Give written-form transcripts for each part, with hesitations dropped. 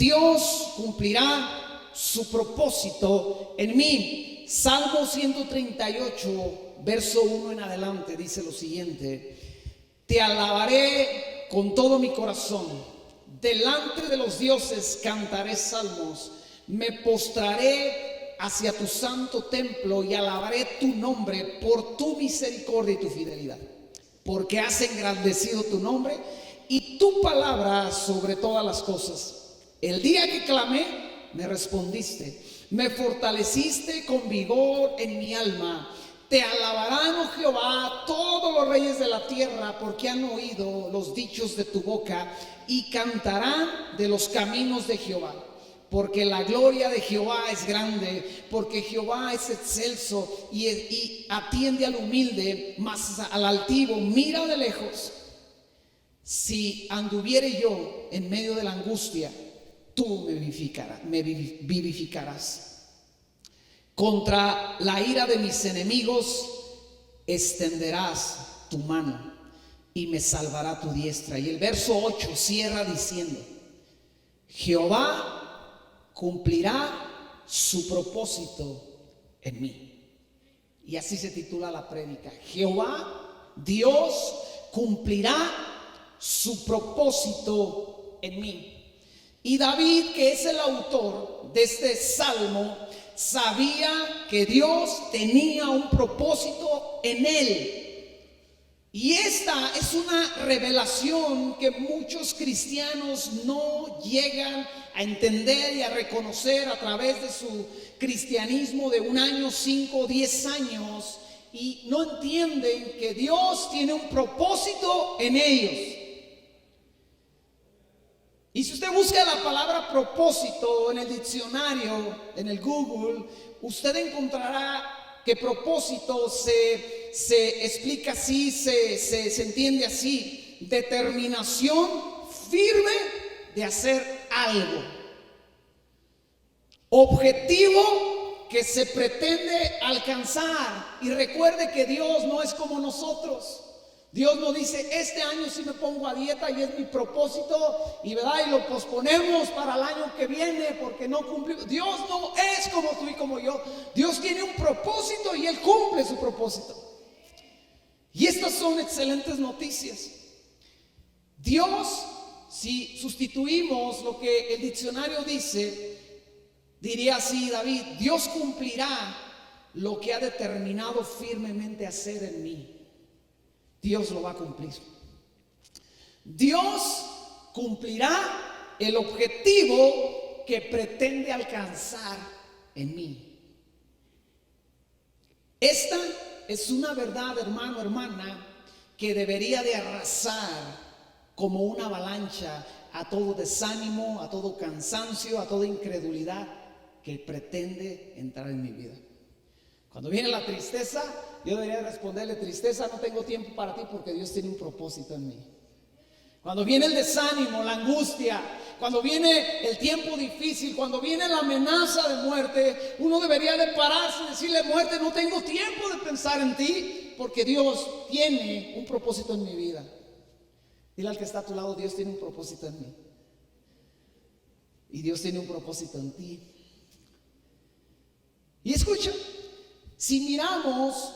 Dios cumplirá su propósito en mí. Salmo 138, verso 1 en adelante, dice lo siguiente: te alabaré con todo mi corazón, delante de los dioses cantaré salmos, me postraré hacia tu santo templo y alabaré tu nombre por tu misericordia y tu fidelidad, porque has engrandecido tu nombre y tu palabra sobre todas las cosas. El día que clamé, me respondiste, me fortaleciste con vigor en mi alma. Te alabarán, oh Jehová, todos los reyes de la tierra, porque han oído los dichos de tu boca y cantarán de los caminos de Jehová. Porque la gloria de Jehová es grande, porque Jehová es excelso y atiende al humilde, mas al altivo mira de lejos. Si anduviere yo en medio de la angustia, tú me vivificarás. Contra la ira de mis enemigos extenderás tu mano y me salvará tu diestra. Y el verso 8 cierra diciendo: Jehová cumplirá su propósito en mí. Y así se titula la prédica: Jehová, Dios, cumplirá su propósito en mí. Y David, que es el autor de este salmo, sabía que Dios tenía un propósito en él. Y esta es una revelación que muchos cristianos no llegan a entender y a reconocer a través de su cristianismo de 1 año, 5 o 10 años, y no entienden que Dios tiene un propósito en ellos. Y si usted busca la palabra propósito en el diccionario, en el Google, usted encontrará que propósito se explica así, se entiende así: determinación firme de hacer algo, objetivo que se pretende alcanzar. Y recuerde que Dios no es como nosotros. Dios no dice: este año sí me pongo a dieta y es mi propósito, y lo posponemos para el año que viene porque no cumplimos. Dios no es como tú y como yo. Dios tiene un propósito y Él cumple su propósito. Y estas son excelentes noticias. Dios, si sustituimos lo que el diccionario dice, diría así David: Dios cumplirá lo que ha determinado firmemente hacer en mí. Dios lo va a cumplir. Dios cumplirá el objetivo que pretende alcanzar en mí. Esta es una verdad, hermano, hermana, que debería de arrasar como una avalancha a todo desánimo, a todo cansancio, a toda incredulidad que pretende entrar en mi vida. Cuando viene la tristeza, yo debería responderle: tristeza, no tengo tiempo para ti porque Dios tiene un propósito en mí. Cuando viene el desánimo, la angustia, cuando viene el tiempo difícil, cuando viene la amenaza de muerte, uno debería de pararse y decirle: muerte, no tengo tiempo de pensar en ti porque Dios tiene un propósito en mi vida. Dile al que está a tu lado: Dios tiene un propósito en mí. Y Dios tiene un propósito en ti. Y escucha, si miramos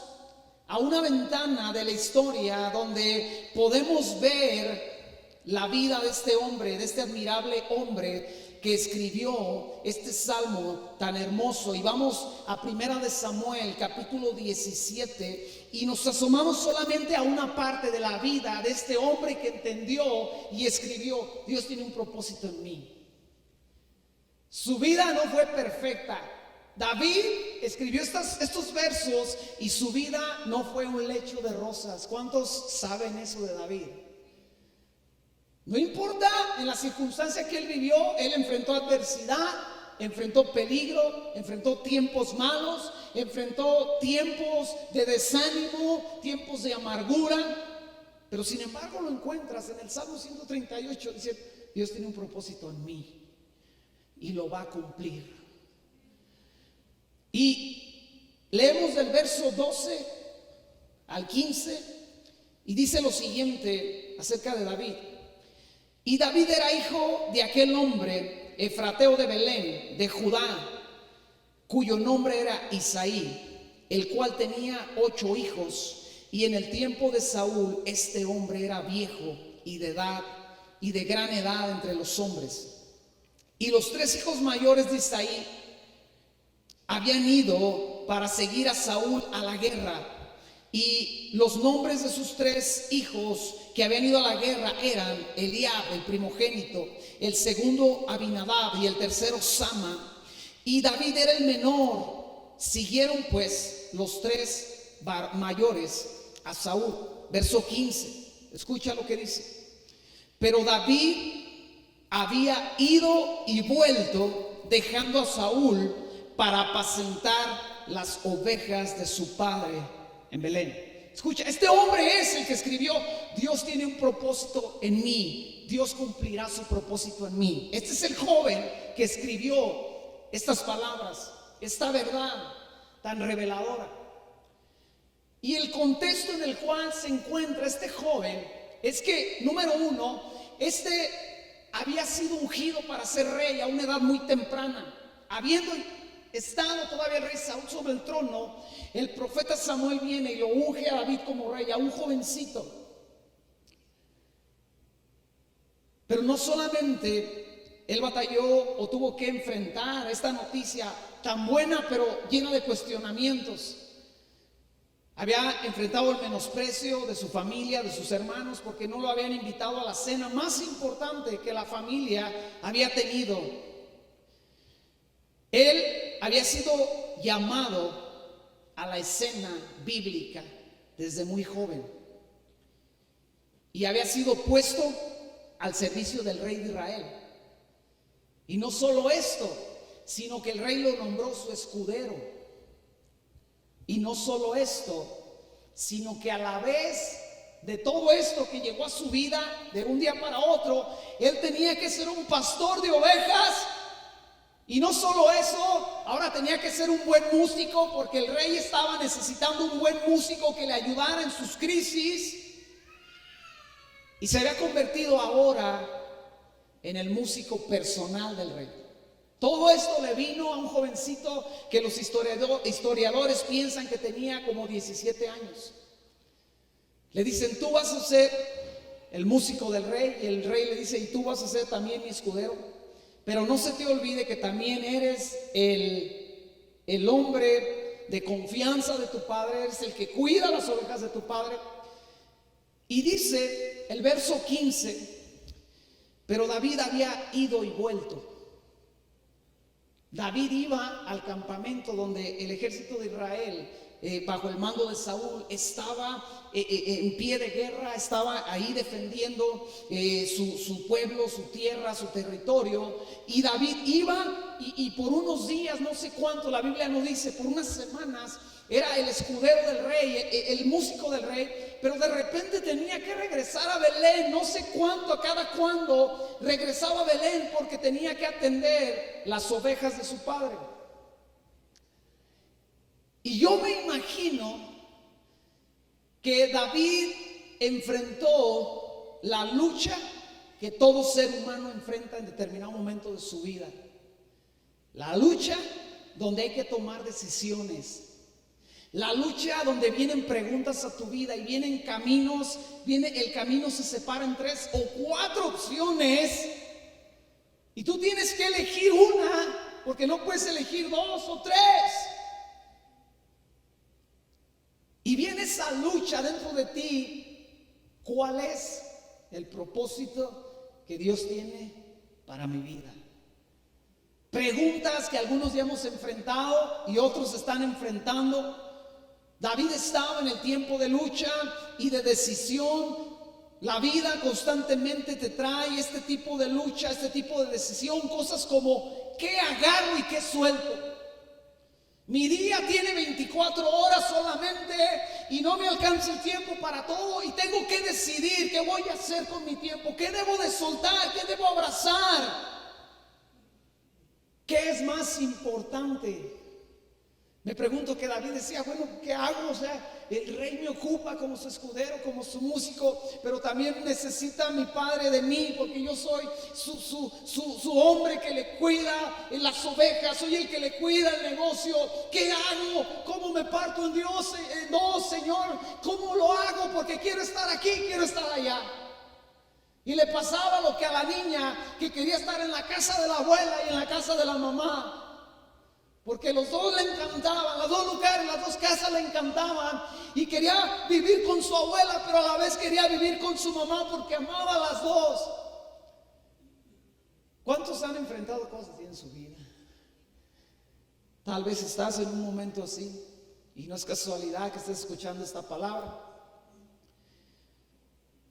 a una ventana de la historia donde podemos ver la vida de este hombre, de este admirable hombre que escribió este salmo tan hermoso, y vamos a 1 de Samuel capítulo 17 y nos asomamos solamente a una parte de la vida de este hombre que entendió y escribió: Dios tiene un propósito en mí. Su vida no fue perfecta. David escribió estos versos y su vida no fue un lecho de rosas. ¿Cuántos saben eso de David? No importa en la circunstancia que él vivió, él enfrentó adversidad, enfrentó peligro, enfrentó tiempos malos, enfrentó tiempos de desánimo, tiempos de amargura. Pero sin embargo lo encuentras en el Salmo 138, dice: Dios tiene un propósito en mí y lo va a cumplir. Y leemos del verso 12 al 15 y dice lo siguiente acerca de David: y David era hijo de aquel hombre efrateo de Belén, de Judá, cuyo nombre era Isaí, el cual tenía 8 hijos. Y en el tiempo de Saúl, este hombre era viejo y de edad, y de gran edad entre los hombres. Y los 3 hijos mayores de Isaí habían ido para seguir a Saúl a la guerra. Y los nombres de sus 3 hijos que habían ido a la guerra eran Eliab, el primogénito, el segundo Abinadab y el tercero Sama. Y David era el menor. Siguieron pues los 3 mayores a Saúl. Verso 15. Escucha lo que dice. Pero David había ido y vuelto, dejando a Saúl para apacentar las ovejas de su padre en Belén. Escucha, este hombre es el que escribió: Dios tiene un propósito en mí, Dios cumplirá su propósito en mí. Este es el joven que escribió estas palabras, esta verdad tan reveladora. Y el contexto en el cual se encuentra este joven es que, número 1, este había sido ungido para ser rey a una edad muy temprana. Habiendo estado todavía el rey Saúl sobre el trono, el profeta Samuel viene y lo unge a David como rey, a un jovencito. Pero no solamente él batalló o tuvo que enfrentar esta noticia tan buena, pero llena de cuestionamientos. Había enfrentado el menosprecio de su familia, de sus hermanos, porque no lo habían invitado a la cena más importante que la familia había tenido. Él había sido llamado a la escena bíblica desde muy joven y había sido puesto al servicio del rey de Israel. Y no solo esto, sino que el rey lo nombró su escudero. Y no solo esto, sino que a la vez de todo esto que llegó a su vida de un día para otro, él tenía que ser un pastor de ovejas. Y no solo eso, ahora tenía que ser un buen músico, porque el rey estaba necesitando un buen músico que le ayudara en sus crisis. Y se había convertido ahora en el músico personal del rey. Todo esto le vino a un jovencito que los historiadores piensan que tenía como 17 años. Le dicen: tú vas a ser el músico del rey. Y el rey le dice: y tú vas a ser también mi escudero. Pero no se te olvide que también eres el hombre de confianza de tu padre, eres el que cuida las ovejas de tu padre. Y dice el verso 15: pero David había ido y vuelto. David iba al campamento donde el ejército de Israel, bajo el mando de Saúl, estaba en pie de guerra, estaba ahí defendiendo su pueblo, su tierra, su territorio. Y David iba y por unos días, no sé cuánto, la Biblia no dice, por unas semanas, era el escudero del rey, el músico del rey. Pero de repente tenía que regresar a Belén, no sé cuánto, a cada cuándo regresaba a Belén, porque tenía que atender las ovejas de su padre. Y yo me imagino que David enfrentó la lucha que todo ser humano enfrenta en determinado momento de su vida. La lucha donde hay que tomar decisiones. La lucha donde vienen preguntas a tu vida y vienen caminos, el camino se separa en 3 o 4 opciones y tú tienes que elegir una, porque no puedes elegir 2 o 3. Y viene esa lucha dentro de ti. ¿Cuál es el propósito que Dios tiene para mi vida? Preguntas que algunos ya hemos enfrentado y otros están enfrentando. David estaba en el tiempo de lucha y de decisión. La vida constantemente te trae este tipo de lucha, este tipo de decisión, cosas como: ¿qué agarro y qué suelto? Mi día tiene 24 horas solamente y no me alcanza el tiempo para todo, y tengo que decidir qué voy a hacer con mi tiempo, qué debo de soltar, qué debo abrazar. ¿Qué es más importante? Me pregunto que David decía, bueno, ¿qué hago? O sea, el rey me ocupa como su escudero, como su músico, pero también necesita mi padre de mí, porque yo soy su hombre que le cuida en las ovejas, soy el que le cuida el negocio. ¿Qué hago? ¿Cómo me parto en Dios? No, Señor, ¿cómo lo hago? Porque quiero estar aquí, quiero estar allá. Y le pasaba lo que a la niña que quería estar en la casa de la abuela y en la casa de la mamá. Porque los dos le encantaban, los dos lugares, las dos casas le encantaban. Y quería vivir con su abuela, pero a la vez quería vivir con su mamá porque amaba a las dos. ¿Cuántos han enfrentado cosas así en su vida? Tal vez estás en un momento así y no es casualidad que estés escuchando esta palabra.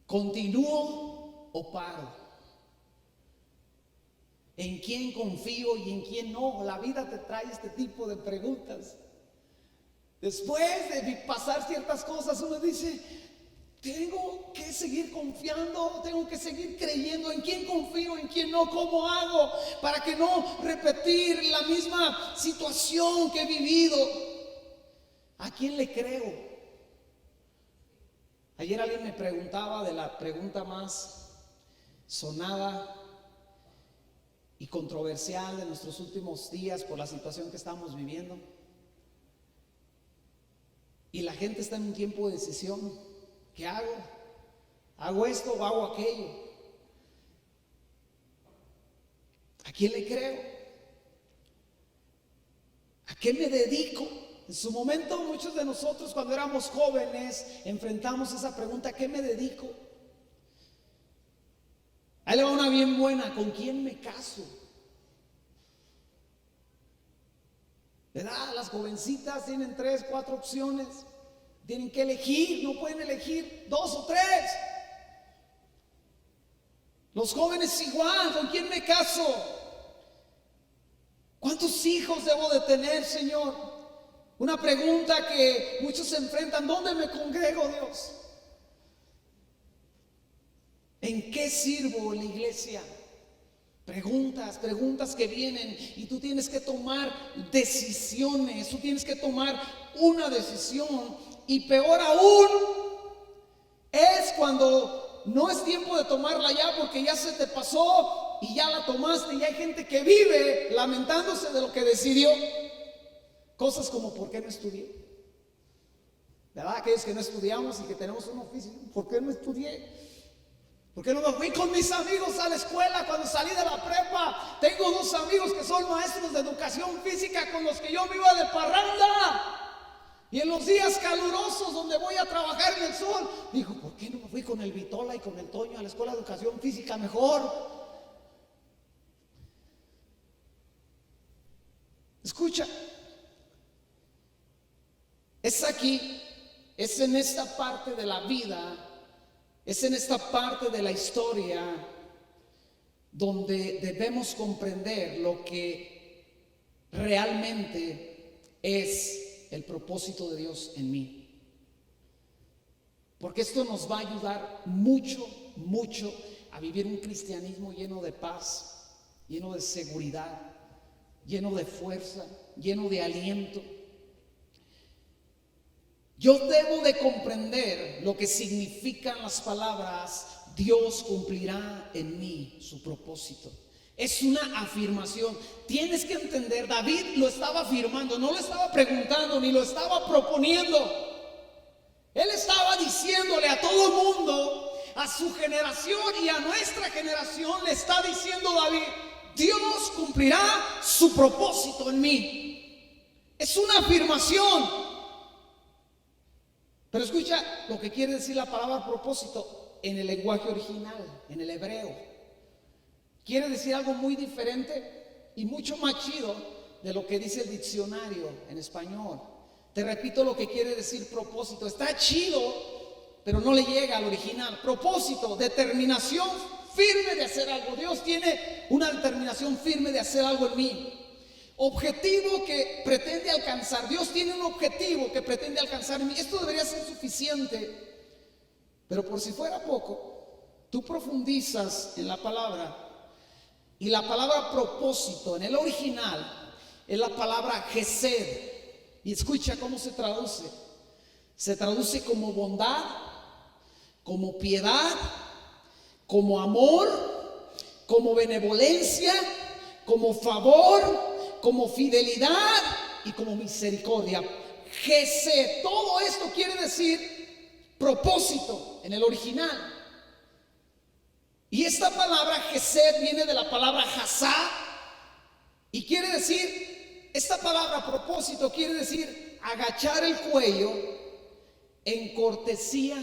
¿Continúo o paro? ¿En quién confío y en quién no? La vida te trae este tipo de preguntas. Después de pasar ciertas cosas, uno dice, tengo que seguir confiando, tengo que seguir creyendo. ¿En quién confío, en quién no? ¿Cómo hago para que no repetir la misma situación que he vivido? ¿A quién le creo? Ayer alguien me preguntaba de la pregunta más sonada y controversial de nuestros últimos días por la situación que estamos viviendo. Y la gente está en un tiempo de decisión. ¿Qué hago? ¿Hago esto o hago aquello? ¿A quién le creo? ¿A qué me dedico? En su momento muchos de nosotros cuando éramos jóvenes enfrentamos esa pregunta, ¿a qué me dedico? Ahí le va una bien buena, ¿con quién me caso? ¿Verdad? Las jovencitas tienen 3, 4 opciones. Tienen que elegir, no pueden elegir 2 o 3. Los jóvenes igual, ¿con quién me caso? ¿Cuántos hijos debo de tener, Señor? Una pregunta que muchos se enfrentan, ¿dónde me congrego, Dios? ¿En qué sirvo en la iglesia? Preguntas que vienen y tú tienes que tomar decisiones, tú tienes que tomar una decisión. Y peor aún es cuando no es tiempo de tomarla ya porque ya se te pasó y ya la tomaste y hay gente que vive lamentándose de lo que decidió. Cosas como ¿por qué no estudié? ¿Verdad? Aquellos que no estudiamos y que tenemos un oficio, ¿por qué no estudié? ¿Por qué no me fui con mis amigos a la escuela cuando salí de la prepa? Tengo 2 amigos que son maestros de educación física con los que yo me iba de parranda. Y en los días calurosos donde voy a trabajar en el sol, dijo, ¿por qué no me fui con el Vitola y con el Toño a la escuela de educación física mejor? Escucha, es aquí, es en esta parte de la vida, es en esta parte de la historia donde debemos comprender lo que realmente es el propósito de Dios en mí. Porque esto nos va a ayudar mucho, mucho a vivir un cristianismo lleno de paz, lleno de seguridad, lleno de fuerza, lleno de aliento. Yo debo de comprender lo que significan las palabras Dios cumplirá en mí su propósito. Es una afirmación. Tienes que entender, David lo estaba afirmando, no lo estaba preguntando ni lo estaba proponiendo. Él estaba diciéndole a todo el mundo, a su generación y a nuestra generación, le está diciendo David, Dios cumplirá su propósito en mí. Es una afirmación. Pero escucha lo que quiere decir la palabra propósito en el lenguaje original, en el hebreo. Quiere decir algo muy diferente y mucho más chido de lo que dice el diccionario en español. Te repito lo que quiere decir propósito. Está chido, pero no le llega al original. Propósito, determinación firme de hacer algo. Dios tiene una determinación firme de hacer algo en mí. Objetivo que pretende alcanzar. Dios tiene un objetivo que pretende alcanzar en mí. Esto debería ser suficiente. Pero por si fuera poco, tú profundizas en la palabra. Y la palabra propósito en el original es la palabra gesed. Y escucha cómo se traduce. Se traduce como bondad, como piedad, como amor, como benevolencia, como favor, como fidelidad y como misericordia. Gesed, todo esto quiere decir propósito en el original. Y esta palabra Gesed viene de la palabra Hasá y quiere decir, esta palabra propósito quiere decir agachar el cuello en cortesía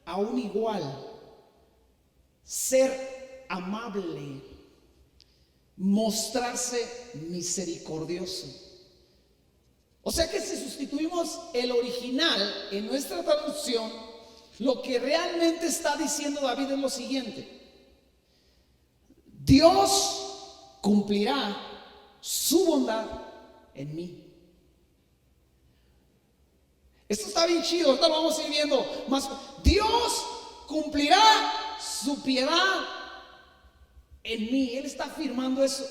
a un igual, ser amable, mostrarse misericordioso. O sea que si sustituimos el original en nuestra traducción, lo que realmente está diciendo David es lo siguiente: Dios cumplirá su bondad en mí. Esto está bien chido, ahorita lo vamos a ir viendo más. Dios cumplirá su piedad en mí. Él está afirmando eso.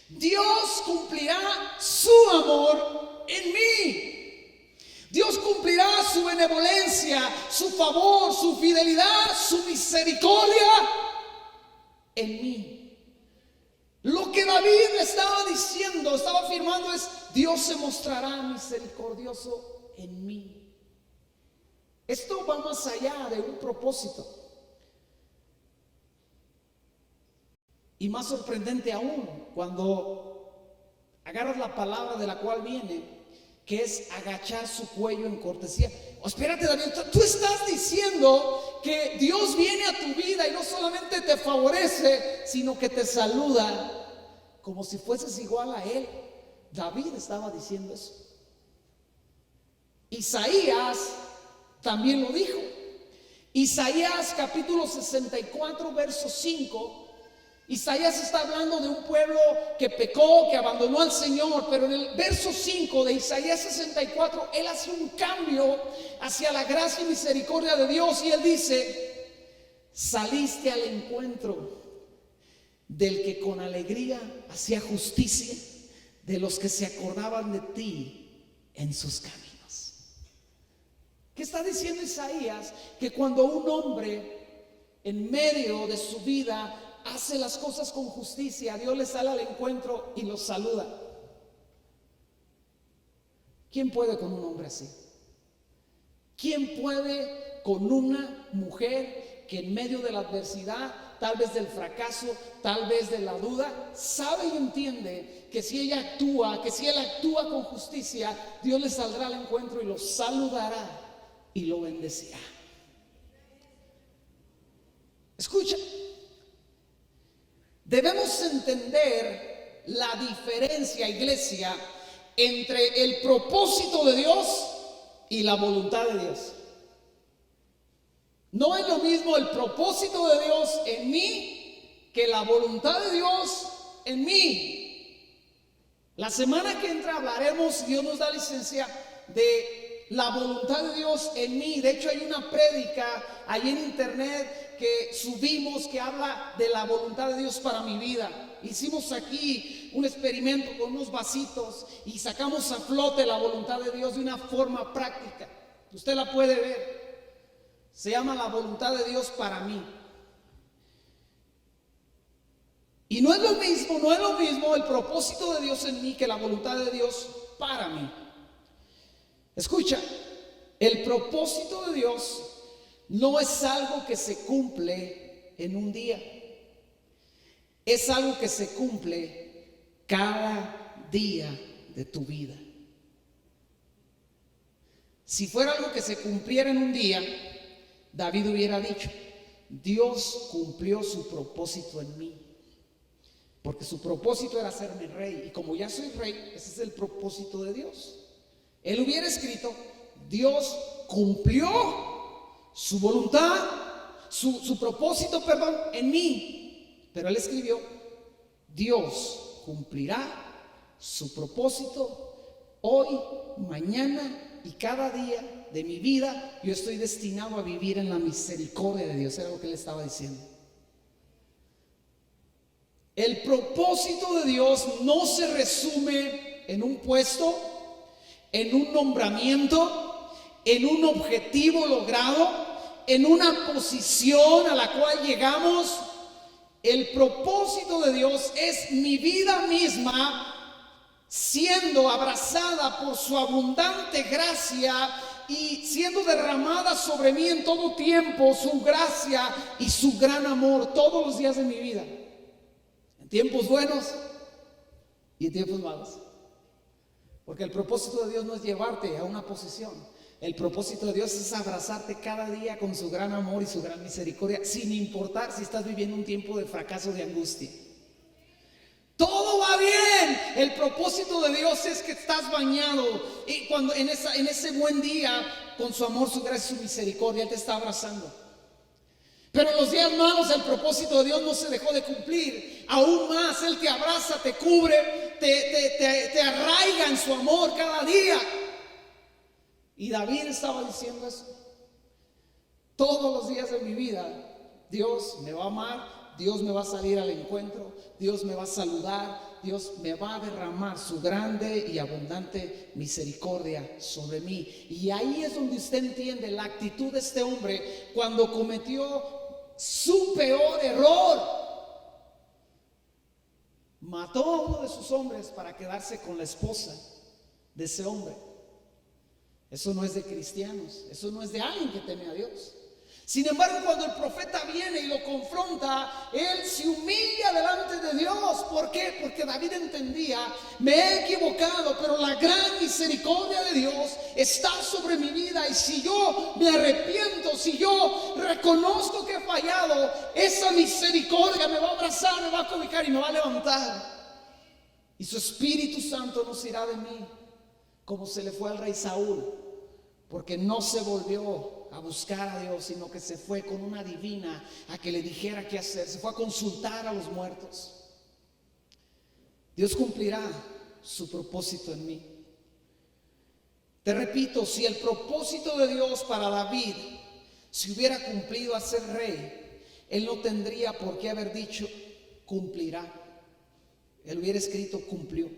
Dios cumplirá su amor en mí. Dios cumplirá su benevolencia, su favor, su fidelidad, su misericordia en mí. Lo que David estaba diciendo, estaba afirmando es: Dios se mostrará misericordioso en mí. Esto va más allá de un propósito. Y más sorprendente aún, cuando agarras la palabra de la cual viene, que es agachar su cuello en cortesía. Espérate, David, tú estás diciendo que Dios viene a tu vida y no solamente te favorece, sino que te saluda como si fueses igual a Él. David estaba diciendo eso. Isaías también lo dijo. Isaías capítulo 64 verso 5. Isaías está hablando de un pueblo que pecó, que abandonó al Señor, pero en el verso 5 de Isaías 64, él hace un cambio hacia la gracia y misericordia de Dios y él dice: saliste al encuentro del que con alegría hacía justicia, de los que se acordaban de ti en sus caminos. ¿Qué está diciendo Isaías? Que cuando un hombre en medio de su vida hace las cosas con justicia, Dios le sale al encuentro y los saluda. ¿Quién puede con un hombre así? ¿Quién puede con una mujer que en medio de la adversidad, tal vez del fracaso, tal vez de la duda, sabe y entiende que si ella actúa, que si él actúa con justicia, Dios le saldrá al encuentro y lo saludará y lo bendecirá? Escucha. Debemos entender la diferencia, iglesia, entre el propósito de Dios y la voluntad de Dios. No es lo mismo el propósito de Dios en mí que la voluntad de Dios en mí. La semana que entra hablaremos, si Dios nos da licencia, de la voluntad de Dios en mí. De hecho, hay una prédica ahí en internet que subimos que habla de la voluntad de Dios para mi vida. Hicimos aquí un experimento con unos vasitos y sacamos a flote la voluntad de Dios de una forma práctica. Usted la puede ver. Se llama la voluntad de Dios para mí. Y no es lo mismo el propósito de Dios en mí que la voluntad de Dios para mí. Escucha, el propósito de Dios no es algo que se cumple en un día. Es algo que se cumple cada día de tu vida. Si fuera algo que se cumpliera en un día, David hubiera dicho: Dios cumplió su propósito en mí. Porque su propósito era hacerme rey. Y como ya soy rey, ese es el propósito de Dios. Él hubiera escrito: Dios cumplió su voluntad, su propósito, en mí. Pero él escribió: Dios cumplirá su propósito hoy, mañana y cada día de mi vida. Yo estoy destinado a vivir en la misericordia de Dios. Era lo que él estaba diciendo. El propósito de Dios no se resume en un puesto. en un nombramiento, en un objetivo logrado, en una posición a la cual llegamos. El propósito de Dios es mi vida misma siendo abrazada por su abundante gracia y siendo derramada sobre mí en todo tiempo su gracia y su gran amor todos los días de mi vida, en tiempos buenos y en tiempos malos. Porque el propósito de Dios no es llevarte a una posición. El propósito de Dios es abrazarte cada día con su gran amor y su gran misericordia, sin importar si estás viviendo un tiempo de fracaso, de angustia. Todo va bien. El propósito de Dios es que estás bañado y cuando en ese buen día, con su amor, su gracia y su misericordia, Él te está abrazando. Pero en los días malos el propósito de Dios no se dejó de cumplir. Aún más, Él te abraza, te cubre, te arraiga en su amor cada día. Y David estaba diciendo eso. Todos los días de mi vida Dios me va a amar, Dios me va a salir al encuentro, Dios me va a saludar, Dios me va a derramar su grande y abundante misericordia sobre mí. Y ahí es donde usted entiende la actitud de este hombre cuando cometió su peor error. Mató a uno de sus hombres para quedarse con la esposa de ese hombre. Eso no es de cristianos, eso no es de alguien que teme a Dios. Sin embargo, cuando el profeta viene y lo confronta, él se humilla delante de Dios. ¿Por qué? Porque David entendía: me he equivocado, pero la gran misericordia de Dios está sobre mi vida. Y si yo me arrepiento, si yo reconozco que he fallado, esa misericordia me va a abrazar, me va a cobijar y me va a levantar. Y su Espíritu Santo no se irá de mí, como se le fue al rey Saúl, porque no se volvió a buscar a Dios, sino que se fue con una divina a que le dijera qué hacer. Se fue a consultar a los muertos. Dios cumplirá su propósito en mí. Te repito, si el propósito de Dios para David se hubiera cumplido a ser rey, él no tendría por qué haber dicho cumplirá. Él hubiera escrito cumplió.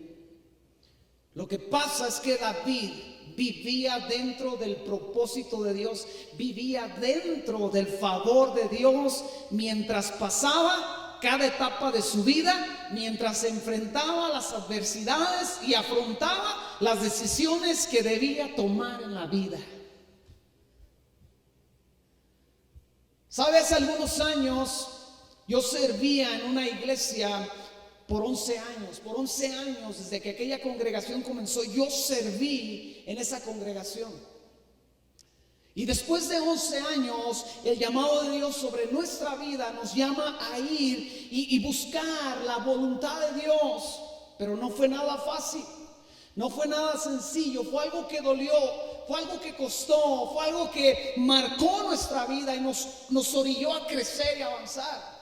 Lo que pasa es que David vivía dentro del propósito de Dios, vivía dentro del favor de Dios mientras pasaba cada etapa de su vida, mientras enfrentaba las adversidades y afrontaba las decisiones que debía tomar en la vida. ¿Sabe? Hace algunos años yo servía en una iglesia por 11 años, desde que aquella congregación comenzó, yo serví en esa congregación. Y después de 11 años, el llamado de Dios sobre nuestra vida nos llama a ir y buscar la voluntad de Dios. Pero no fue nada fácil, no fue nada sencillo, fue algo que dolió, fue algo que costó, fue algo que marcó nuestra vida y nos orilló a crecer y avanzar.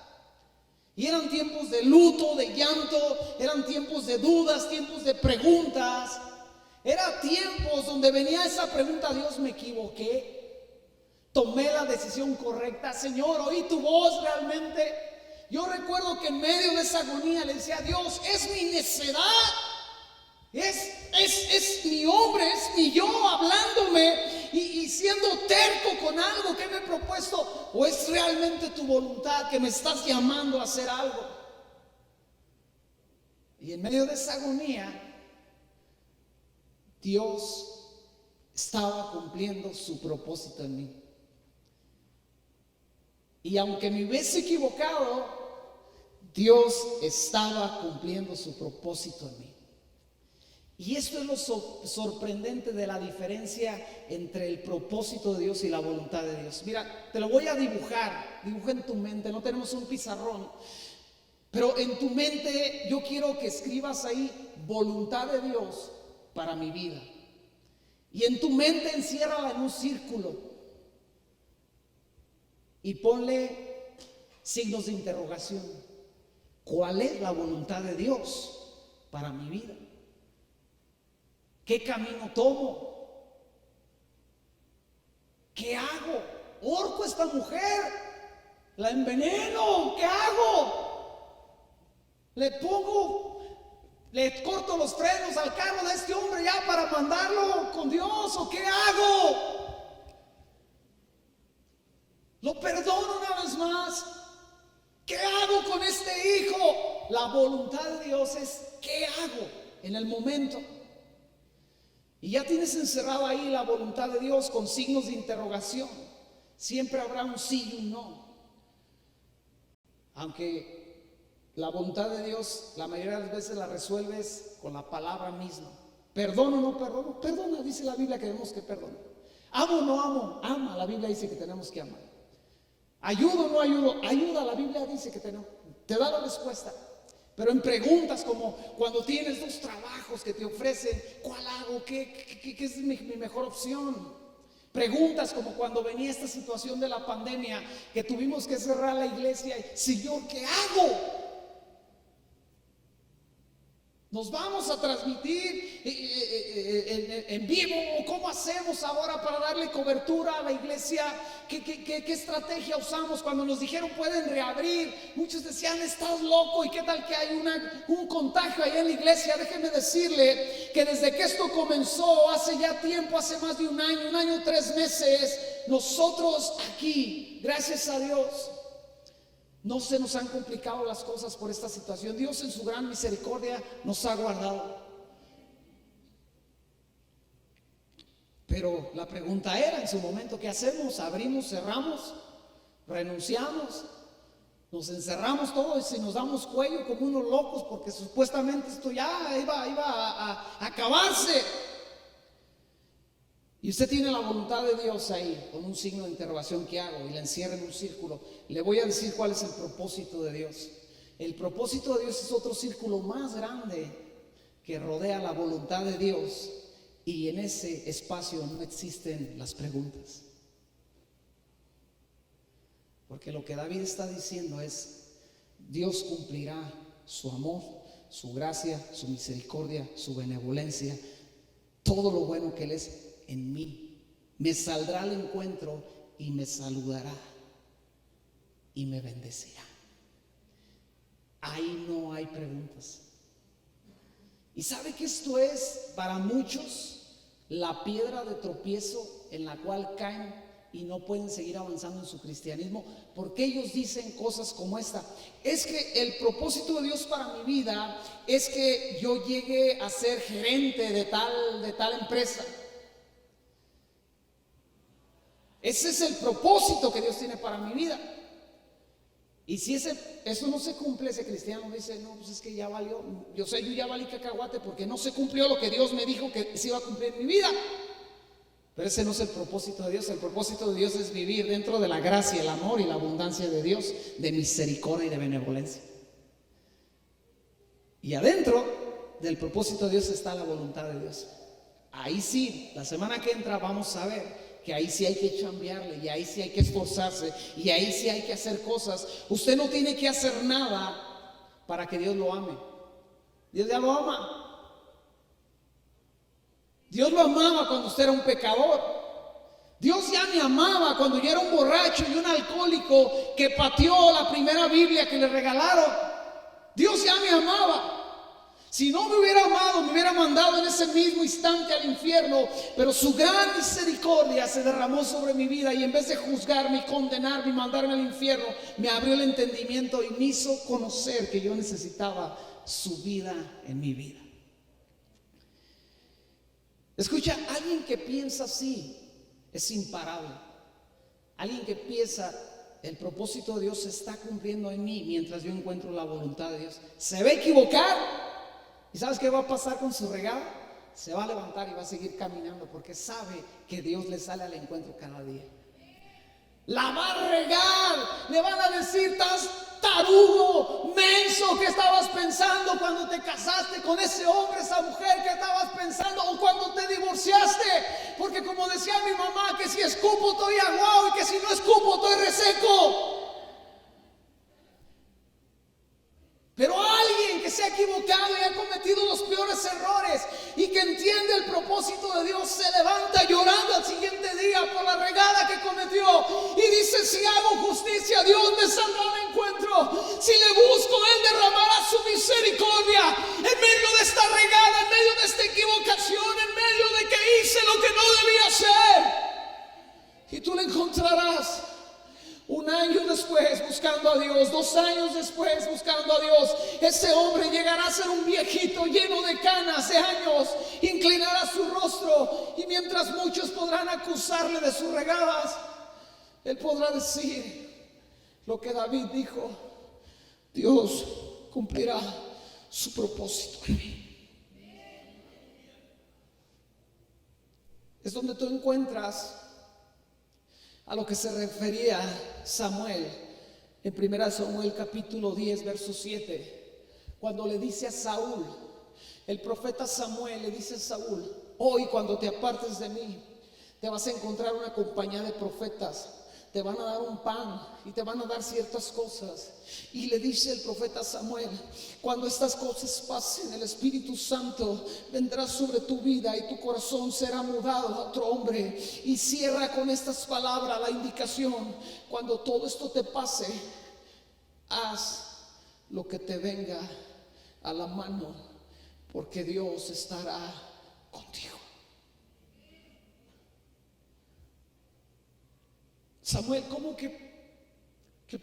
Y eran tiempos de luto, de llanto, eran tiempos de dudas, tiempos de preguntas. Eran tiempos donde venía esa pregunta: Dios, ¿me equivoqué? ¿Tomé la decisión correcta? Señor, ¿oí tu voz realmente? Yo recuerdo que en medio de esa agonía le decía: Dios, es mi necedad, es mi hombre, es mi yo hablándome y siendo terco con algo que me he propuesto, o es realmente tu voluntad que me estás llamando a hacer algo. Y en medio de esa agonía, Dios estaba cumpliendo su propósito en mí. Y aunque me hubiese equivocado, Dios estaba cumpliendo su propósito en mí. Y esto es lo sorprendente de la diferencia entre el propósito de Dios y la voluntad de Dios. Mira, te lo voy a dibujar. Dibuja en tu mente, no tenemos un pizarrón, pero en tu mente yo quiero que escribas ahí: voluntad de Dios para mi vida. Y en tu mente enciérrala en un círculo y ponle signos de interrogación. ¿Cuál es la voluntad de Dios para mi vida? ¿Qué camino tomo? ¿Qué hago? ¿Ahorco a esta mujer? ¿La enveneno? ¿Qué hago? ¿Le pongo ¿Le corto los frenos al carro de este hombre ya para mandarlo con Dios o qué hago? ¿Lo perdono una vez más? ¿Qué hago con este hijo? La voluntad de Dios es ¿qué hago en el momento? Y ya tienes encerrado ahí la voluntad de Dios con signos de interrogación. Siempre habrá un sí y un no. Aunque la voluntad de Dios la mayoría de las veces la resuelves con la palabra misma. ¿Perdono o no perdono? Perdona, dice la Biblia que tenemos que perdonar. ¿Amo o no amo? Ama, la Biblia dice que tenemos que amar. ¿Ayudo o no ayudo? Ayuda, la Biblia dice que tenemos. Te da la respuesta. Pero en preguntas como cuando tienes dos trabajos que te ofrecen, ¿cuál hago? ¿Qué es mi mejor opción? Preguntas como cuando venía esta situación de la pandemia, que tuvimos que cerrar la iglesia. Señor, ¿qué hago? ¿Nos vamos a transmitir en vivo? ¿Cómo hacemos ahora para darle cobertura a la iglesia? ¿Qué estrategia usamos? Cuando nos dijeron pueden reabrir, muchos decían estás loco, y qué tal que hay un contagio allá en la iglesia. Déjeme decirle que desde que esto comenzó hace ya tiempo, hace más de un año 3 meses, nosotros aquí, gracias a Dios, no se nos han complicado las cosas por esta situación. Dios en su gran misericordia nos ha guardado. Pero la pregunta era en su momento, ¿qué hacemos? ¿Abrimos, cerramos, renunciamos, nos encerramos todos y nos damos cuello como unos locos porque supuestamente esto ya iba a acabarse? Y usted tiene la voluntad de Dios ahí, con un signo de interrogación. ¿Qué hago? Y la encierra en un círculo. Le voy a decir cuál es el propósito de Dios. El propósito de Dios es otro círculo más grande que rodea la voluntad de Dios. Y en ese espacio no existen las preguntas. Porque lo que David está diciendo es, Dios cumplirá su amor, su gracia, su misericordia, su benevolencia, todo lo bueno que Él es en mí. Me saldrá al encuentro y me saludará y me bendecirá. Ahí no hay preguntas. Y sabe que esto es para muchos la piedra de tropiezo en la cual caen y no pueden seguir avanzando en su cristianismo, porque ellos dicen cosas como esta: es que el propósito de Dios para mi vida es que yo llegue a ser gerente de tal empresa. Ese es el propósito que Dios tiene para mi vida. Y si eso no se cumple, ese cristiano dice, no, pues es que ya valió. Yo ya valí cacahuate porque no se cumplió lo que Dios me dijo que se iba a cumplir en mi vida. Pero ese no es el propósito de Dios. El propósito de Dios es vivir dentro de la gracia, el amor y la abundancia de Dios, de misericordia y de benevolencia. Y adentro del propósito de Dios está la voluntad de Dios. Ahí sí, la semana que entra vamos a ver que ahí sí hay que chambearle, y ahí sí hay que esforzarse, y ahí sí hay que hacer cosas. Usted no tiene que hacer nada para que Dios lo ame. Dios ya lo ama. Dios lo amaba cuando usted era un pecador. Dios ya me amaba cuando yo era un borracho y un alcohólico que pateó la primera Biblia que le regalaron. Dios ya me amaba. Si no me hubiera amado, me hubiera mandado en ese mismo instante al infierno. Pero su gran misericordia se derramó sobre mi vida, y en vez de juzgarme y condenarme y mandarme al infierno, me abrió el entendimiento y me hizo conocer que yo necesitaba su vida en mi vida. Escucha, alguien que piensa así es imparable. Alguien que piensa, el propósito de Dios se está cumpliendo en mí mientras yo encuentro la voluntad de Dios, se va a equivocar. ¿Y sabes qué va a pasar con su regada? Se va a levantar y va a seguir caminando porque sabe que Dios le sale al encuentro cada día. La va a regar, le van a decir, estás tarugo, menso, ¿qué estabas pensando cuando te casaste con ese hombre, esa mujer? ¿Qué estabas pensando? O cuando te divorciaste, porque como decía mi mamá, que si escupo estoy aguado y que si no escupo estoy reseco. Pero alguien que se ha equivocado y ha cometido los peores errores y que entiende el propósito de Dios, se levanta llorando al siguiente día por la regada que cometió y dice, si hago justicia, Dios me saldrá al encuentro. Si le busco, Él derramará su misericordia. En medio de tú le encontrarás 1 año después buscando a Dios, 2 años después buscando a Dios. Ese hombre llegará a ser un viejito lleno de canas, de años, inclinará su rostro, y mientras muchos podrán acusarle de sus regadas, él podrá decir lo que David dijo: Dios cumplirá su propósito en mí. Es donde tú encuentras a lo que se refería Samuel en 1 Samuel capítulo 10 verso 7, cuando le dice a Saúl, el profeta Samuel le dice a Saúl: hoy, cuando te apartes de mí, te vas a encontrar una compañía de profetas, te van a dar un pan y te van a dar ciertas cosas. Y le dice el profeta Samuel: cuando estas cosas pasen, el Espíritu Santo vendrá sobre tu vida y tu corazón será mudado a otro hombre. Y cierra con estas palabras la indicación: cuando todo esto te pase, haz lo que te venga a la mano, porque Dios estará contigo. Samuel, ¿cómo que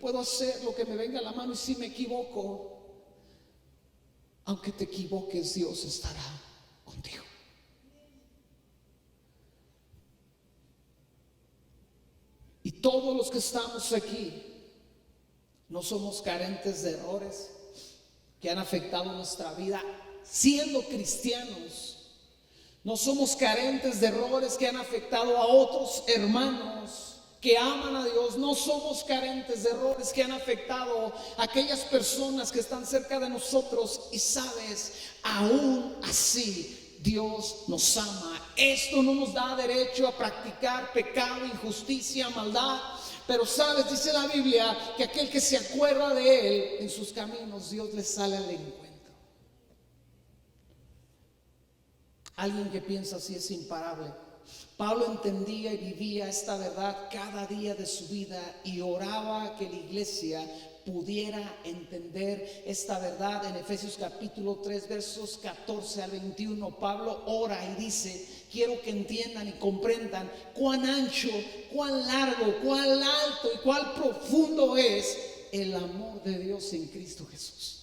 puedo hacer lo que me venga a la mano? Y si me equivoco, aunque te equivoques, Dios estará contigo. Y todos los que estamos aquí no somos carentes de errores que han afectado nuestra vida siendo cristianos. No somos carentes de errores que han afectado a otros hermanos que aman a Dios. No somos carentes de errores que han afectado a aquellas personas que están cerca de nosotros. Y sabes, aún así Dios nos ama. Esto no nos da derecho a practicar pecado, injusticia, maldad. Pero sabes, dice la Biblia, que aquel que se acuerda de Él en sus caminos, Dios le sale al encuentro. Alguien que piensa así es imparable. Pablo entendía y vivía esta verdad cada día de su vida y oraba que la iglesia pudiera entender esta verdad. En Efesios capítulo 3 versos 14 al 21, Pablo ora y dice: quiero que entiendan y comprendan cuán ancho, cuán largo, cuán alto y cuán profundo es el amor de Dios en Cristo Jesús.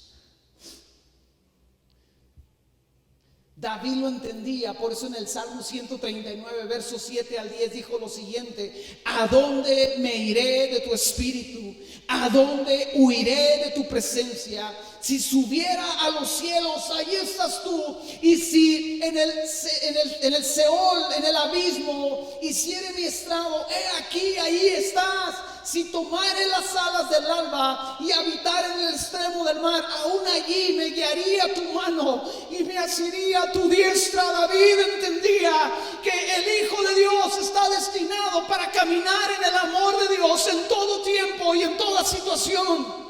David lo entendía, por eso en el Salmo 139, versos 7 al 10 dijo lo siguiente: ¿a dónde me iré de tu espíritu? ¿A dónde huiré de tu presencia? Si subiera a los cielos, allí estás tú. Y si en el Seol, en el abismo, hiciere mi estrado, he aquí, ahí estás. Si tomare las alas del alba y habitar en el extremo del mar, aún allí me guiaría tu mano y me asiría tu diestra. David entendía que el Hijo de Dios está destinado para caminar en el amor de Dios en todo tiempo y en toda situación.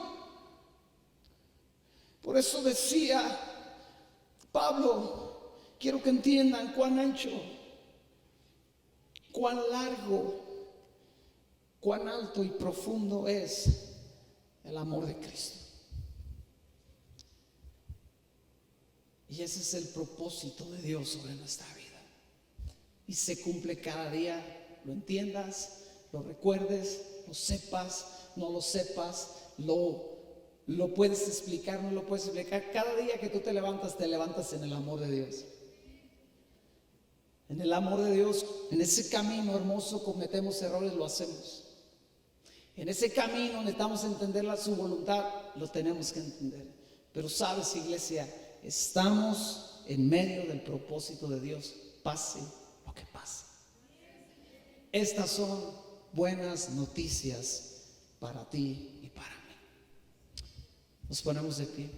Por eso decía Pablo: quiero que entiendan cuán ancho, cuán largo, cuán alto y profundo es el amor de Cristo. Y ese es el propósito de Dios sobre nuestra vida. Y se cumple cada día, lo entiendas, lo recuerdes, lo sepas, no lo sepas, lo puedes explicar, no lo puedes explicar. Cada día que tú te levantas en el amor de Dios. En el amor de Dios, en ese camino hermoso cometemos errores, lo hacemos. En ese camino necesitamos entender su voluntad, lo tenemos que entender. Pero sabes, iglesia, estamos en medio del propósito de Dios, pase lo que pase. Estas son buenas noticias para ti y para mí. Nos ponemos de pie.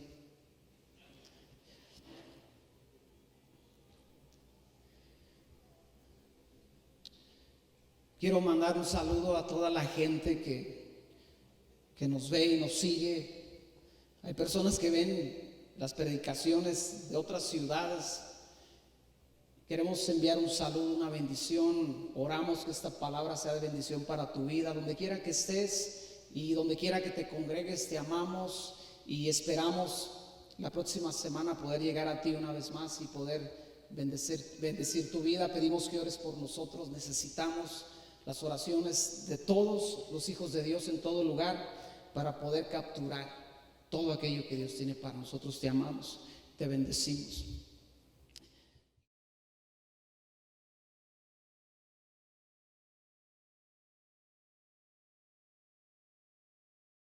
Quiero mandar un saludo a toda la gente que nos ve y nos sigue. Hay personas que ven las predicaciones de otras ciudades. Queremos enviar un saludo, una bendición. Oramos que esta palabra sea de bendición para tu vida, donde quiera que estés y donde quiera que te congregues. Te amamos y esperamos la próxima semana poder llegar a ti una vez más y poder bendecir tu vida. Pedimos que ores por nosotros. Necesitamos las oraciones de todos los hijos de Dios en todo lugar para poder capturar todo aquello que Dios tiene para nosotros. Te amamos, te bendecimos.